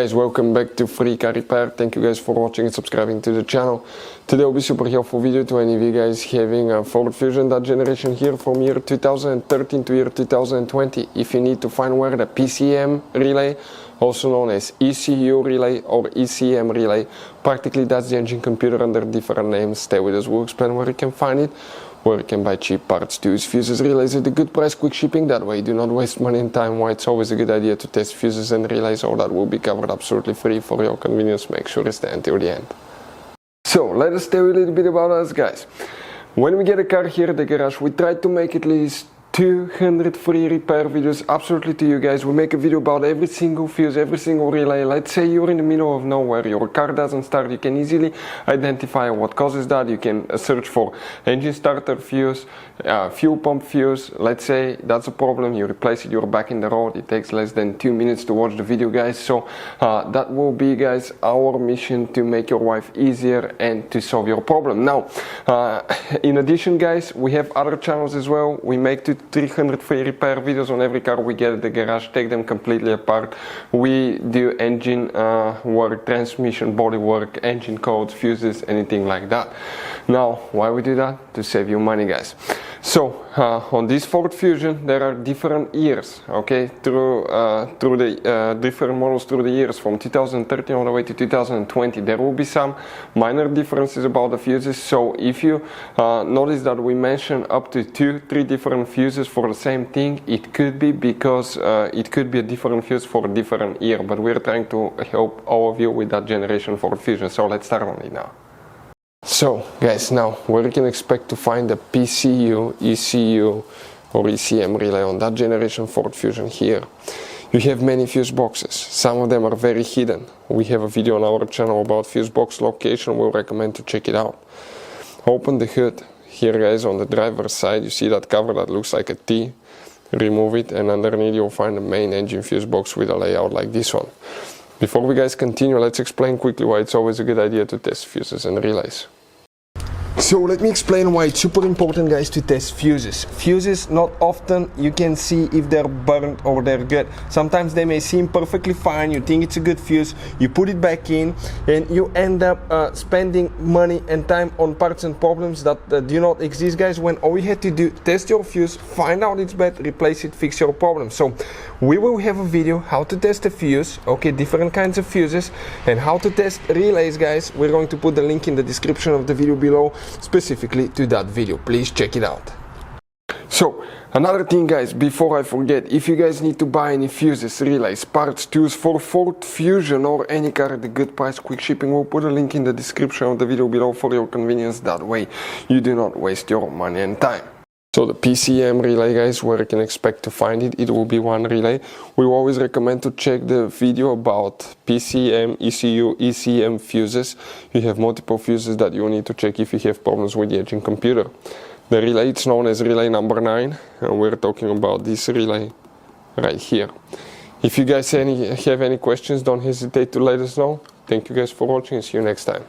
guys, welcome back to Free Car Repair. Thank you guys for watching and subscribing to the channel. Today will be super helpful video to any of you guys having a Ford Fusion that generation here from year 2013 to year 2020. If you need to find where the PCM relay, also known as ECU relay or ECM relay, practically that's the engine computer under different names. Stay with us, we'll explain where you can find it, where you can buy cheap parts to use fuses, relays at a good price, quick shipping. That way do not waste money and time. Why it's always a good idea to test fuses and relays. All that will be covered absolutely free for your convenience. Make sure to stay until the end. So let us tell you a little bit about us, guys. When we get a car here at the garage, we try to make at least 200 free repair videos absolutely to you guys. We make a video about every single fuse, every single relay. Let's say you're in the middle of nowhere, your car doesn't start, you can easily identify what causes that. You can search for engine starter fuse, fuel pump fuse. Let's say that's a problem, you replace it, you're back in the road. It takes less than 2 minutes to watch the video, guys. So that will be, guys, our mission to make your life easier and to solve your problem. Now in addition, guys, we have other channels as well. We make 300 free repair videos on every car we get at the garage, take them completely apart. We do engine work, transmission, body work, engine codes, fuses, anything like that. Now, why we do that? To save you money, guys. So on this Ford Fusion there are different years, okay, through the different models through the years from 2013 all the way to 2020. There will be some minor differences about the fuses. So if you notice that we mention up to 2-3 different fuses for the same thing, it could be because it could be a different fuse for a different year, but we're trying to help all of you with that generation Ford Fusion. So let's start on it now. So guys, now where you can expect to find the PCU, ECU or ECM relay on that generation Ford Fusion here. You have many fuse boxes, some of them are very hidden. We have a video on our channel about fuse box location, we'll recommend to check it out. Open the hood, here guys on the driver's side you see that cover that looks like a T. Remove it and underneath you'll find the main engine fuse box with a layout like this one. Before we guys continue, let's explain quickly why it's always a good idea to test fuses and relays. So let me explain why it's super important, guys, to test fuses. Fuses, not often you can see if they're burnt or they're good. Sometimes they may seem perfectly fine, you think it's a good fuse, you put it back in and you end up spending money and time on parts and problems that do not exist, guys, when all you had to do, test your fuse, find out it's bad, replace it, fix your problem. So we will have a video how to test a fuse, okay, different kinds of fuses, and how to test relays, guys. We're going to put the link in the description of the video below specifically to that video. Please check it out. So another thing, guys, before I forget, if you guys need to buy any fuses, relays, parts, tools for Ford Fusion or any car at a good price, quick shipping, we'll put a link in the description of the video below for your convenience. That way you do not waste your money and time. So the PCM relay, guys, where you can expect to find it, it will be one relay. We always recommend to check the video about PCM, ECU, ECM fuses. You have multiple fuses that you need to check if you have problems with the engine computer. The relay, it's known as relay number 9, and we're talking about this relay right here. If you guys have any questions, don't hesitate to let us know. Thank you guys for watching and see you next time.